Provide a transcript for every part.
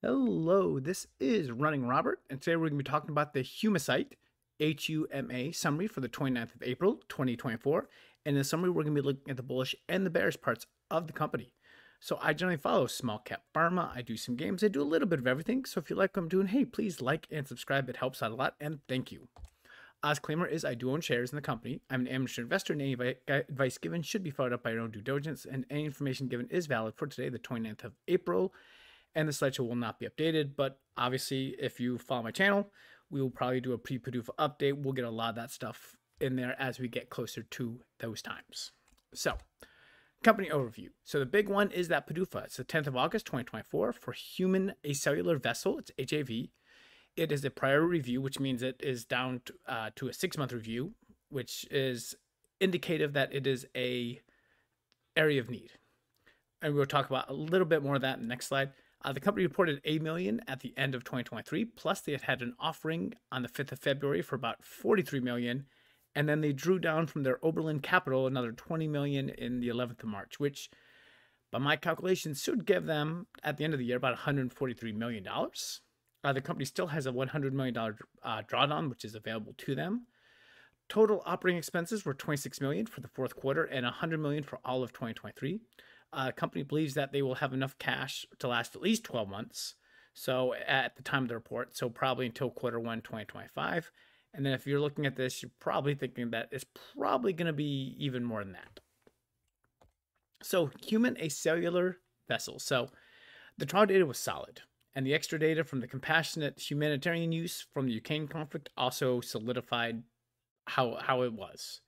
Hello, this is RunningRobert, and today we're going to be talking about the Humacyte HUMA summary for the 29th of April, 2024. And in the summary, we're going to be looking at the bullish and the bearish parts of the company. So I generally follow small cap pharma. I do some games. I do a little bit of everything. So if you like what I'm doing, hey, please like and subscribe. It helps out a lot, and thank you. Disclaimer is I do own shares in the company. I'm an amateur investor, and any advice given should be followed up by your own due diligence, and any information given is valid for today, the 29th of April. And the slideshow will not be updated, but obviously if you follow my channel, we will probably do a pre-PDUFA update. We'll get a lot of that stuff in there as we get closer to those times. So, company overview. So the big one is that PDUFA. It's the 10th of August, 2024 for human acellular vessel. It's HAV. It is a priority review, which means it is down to a 6-month review, which is indicative that it is a area of need. And we'll talk about a little bit more of that in the next slide. The company reported $8 million at the end of 2023, plus they had an offering on the 5th of February for about $43 million, and then they drew down from their Oberlin capital another $20 million in the 11th of March, which, by my calculations, should give them, at the end of the year, about $143 million. The company still has a $100 million drawdown, which is available to them. Total operating expenses were $26 million for the fourth quarter and $100 million for all of 2023. The company believes that they will have enough cash to last at least 12 months. So at the time of the report, so probably until quarter 1, 2025. And then if you're looking at this, you're probably thinking that it's probably going to be even more than that. So human acellular vessel. So the trial data was solid. And the extra data from the compassionate humanitarian use from the Ukraine conflict also solidified how it was.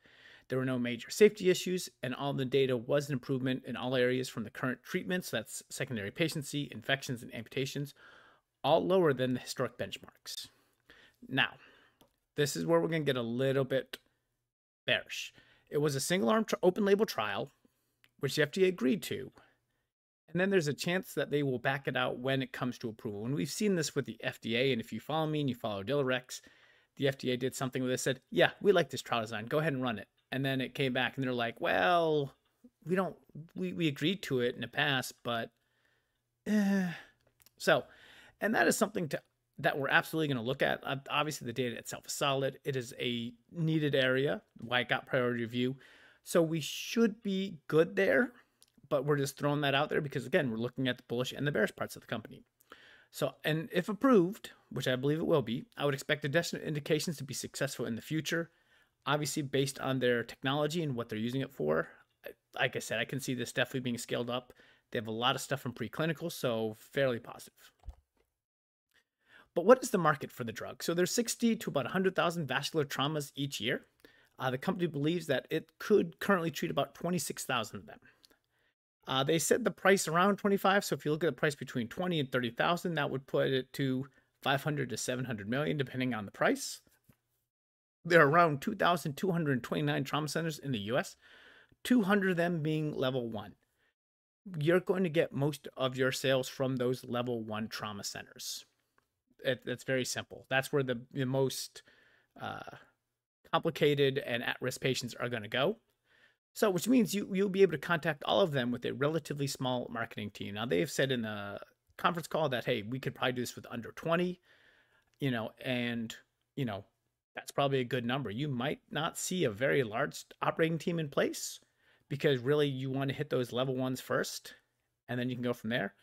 There were no major safety issues, and all the data was an improvement in all areas from the current treatments, that's secondary patency, infections, and amputations, all lower than the historic benchmarks. Now, this is where we're going to get a little bit bearish. It was a single-arm open-label trial, which the FDA agreed to, and then there's a chance that they will back it out when it comes to approval. And we've seen this with the FDA, and if you follow me and you follow Ardelyx, the FDA did something where they said, yeah, we like this trial design, go ahead and run it. And then it came back and they're like, well, we agreed to it in the past, but so, and that is something that we're absolutely going to look at. Obviously the data itself is solid. It is a needed area, why it got priority review. So we should be good there, but we're just throwing that out there because again, we're looking at the bullish and the bearish parts of the company. So, and if approved, which I believe it will be, I would expect additional indications to be successful in the future. Obviously, based on their technology and what they're using it for, like I said, I can see this definitely being scaled up. They have a lot of stuff from preclinical, so fairly positive. But what is the market for the drug? So there's 60 to about 100,000 vascular traumas each year. The company believes that it could currently treat about 26,000 of them. They said the price around 25. So if you look at the price between 20 and 30,000, that would put it to 500 to 700 million, depending on the price. There are around 2,229 trauma centers in the US, 200 of them being level 1. You're going to get most of your sales from those level 1 trauma centers. That's very simple. That's where the most complicated and at-risk patients are going to go. So, which means you'll be able to contact all of them with a relatively small marketing team. Now, they've said in the conference call that, hey, we could probably do this with under 20, and, that's probably a good number. You might not see a very large operating team in place because really you want to hit those level 1s first, and then you can go from there.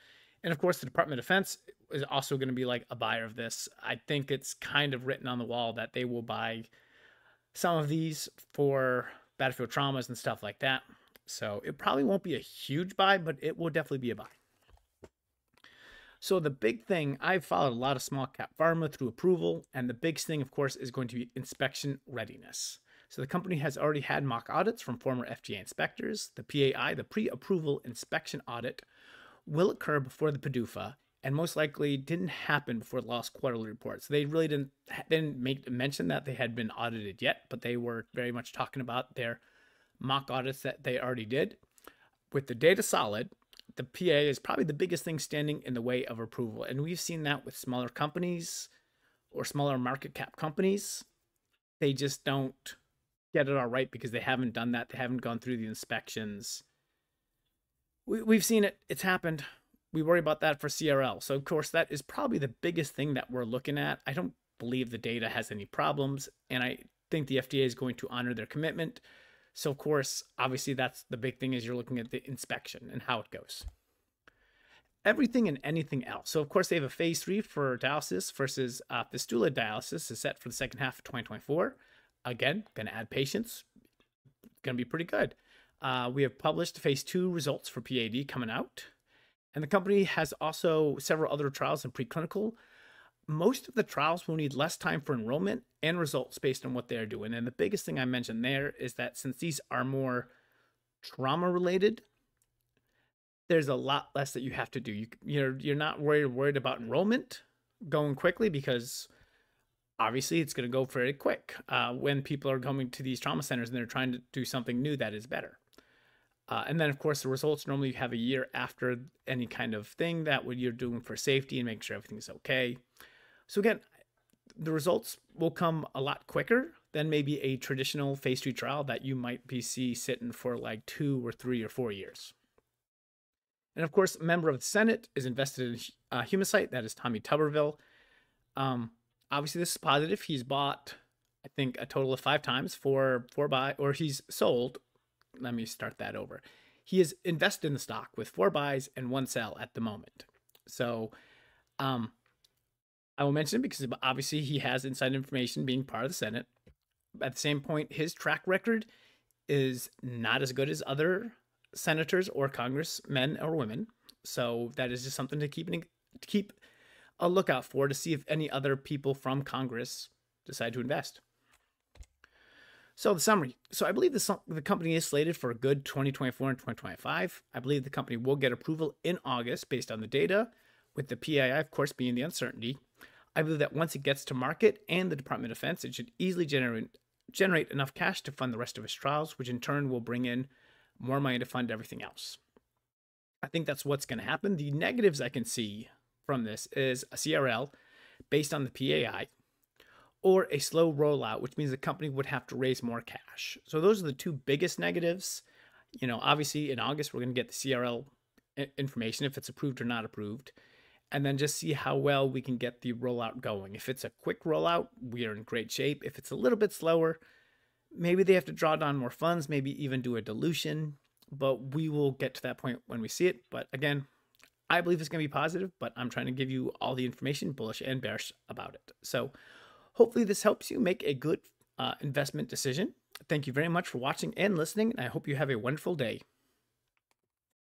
And of course, the Department of Defense is also going to be like a buyer of this. I think it's kind of written on the wall that they will buy some of these for battlefield traumas and stuff like that. So it probably won't be a huge buy, but it will definitely be a buy. So the big thing, I've followed a lot of small cap pharma through approval, and the biggest thing, of course, is going to be inspection readiness. So the company has already had mock audits from former FDA inspectors. The PAI, the pre-approval inspection audit, will occur before the PDUFA, and most likely didn't happen before the last quarterly report. So they really didn't mention that they had been audited yet, but they were very much talking about their mock audits that they already did. With the data solid, the PA is probably the biggest thing standing in the way of approval. And we've seen that with smaller companies or smaller market cap companies. They just don't get it all right because they haven't done that. They haven't gone through the inspections. We've seen it. It's happened. we worry about that for CRL. So of course, that is probably the biggest thing that we're looking at. I don't believe the data has any problems, and I think the FDA is going to honor their commitment. So of course, obviously that's the big thing, is you're looking at the inspection and how it goes. Everything and anything else. So of course, they have a phase 3 for dialysis versus fistula dialysis is set for the second half of 2024. Again, going to add patients. Going to be pretty good. We have published phase 2 results for PAD coming out. And the company has also several other trials in preclinical. Most of the trials will need less time for enrollment and results based on what they're doing. And the biggest thing I mentioned there is that since these are more trauma related, there's a lot less that you have to do. You're not worried about enrollment going quickly, because obviously it's going to go very quick when people are coming to these trauma centers and they're trying to do something new that is better. And then, of course, the results normally you have a year after any kind of thing that what you're doing for safety and making sure everything's okay. So again, the results will come a lot quicker than maybe a traditional phase 3 trial that you might be sitting for like 2 or 3 or 4 years. And of course, a member of the Senate is invested in Humacyte. That is Tommy Tuberville. Obviously, this is positive. He's bought, I think, a total of 5 times or he's sold. Let me start that over. He is invested in the stock with 4 buys and 1 sell at the moment. So I will mention it because obviously he has inside information being part of the Senate. At the same point, his track record is not as good as other senators or congressmen or women. So that is just something to keep a lookout for, to see if any other people from Congress decide to invest. So the summary. So I believe the company is slated for a good 2024 and 2025. I believe the company will get approval in August based on the data, with the PAI, of course, being the uncertainty. I believe that once it gets to market and the Department of Defense, it should easily generate enough cash to fund the rest of its trials, which in turn will bring in more money to fund everything else. I think that's what's going to happen. The negatives I can see from this is a CRL based on the PAI, or a slow rollout, which means the company would have to raise more cash. So those are the 2 biggest negatives. Obviously in August, we're going to get the CRL information, if it's approved or not approved, and then just see how well we can get the rollout going. If it's a quick rollout, we are in great shape. If it's a little bit slower, maybe they have to draw down more funds, maybe even do a dilution, but we will get to that point when we see it. But again, I believe it's going to be positive, but I'm trying to give you all the information, bullish and bearish, about it. So hopefully this helps you make a good investment decision. Thank you very much for watching and listening, and I hope you have a wonderful day.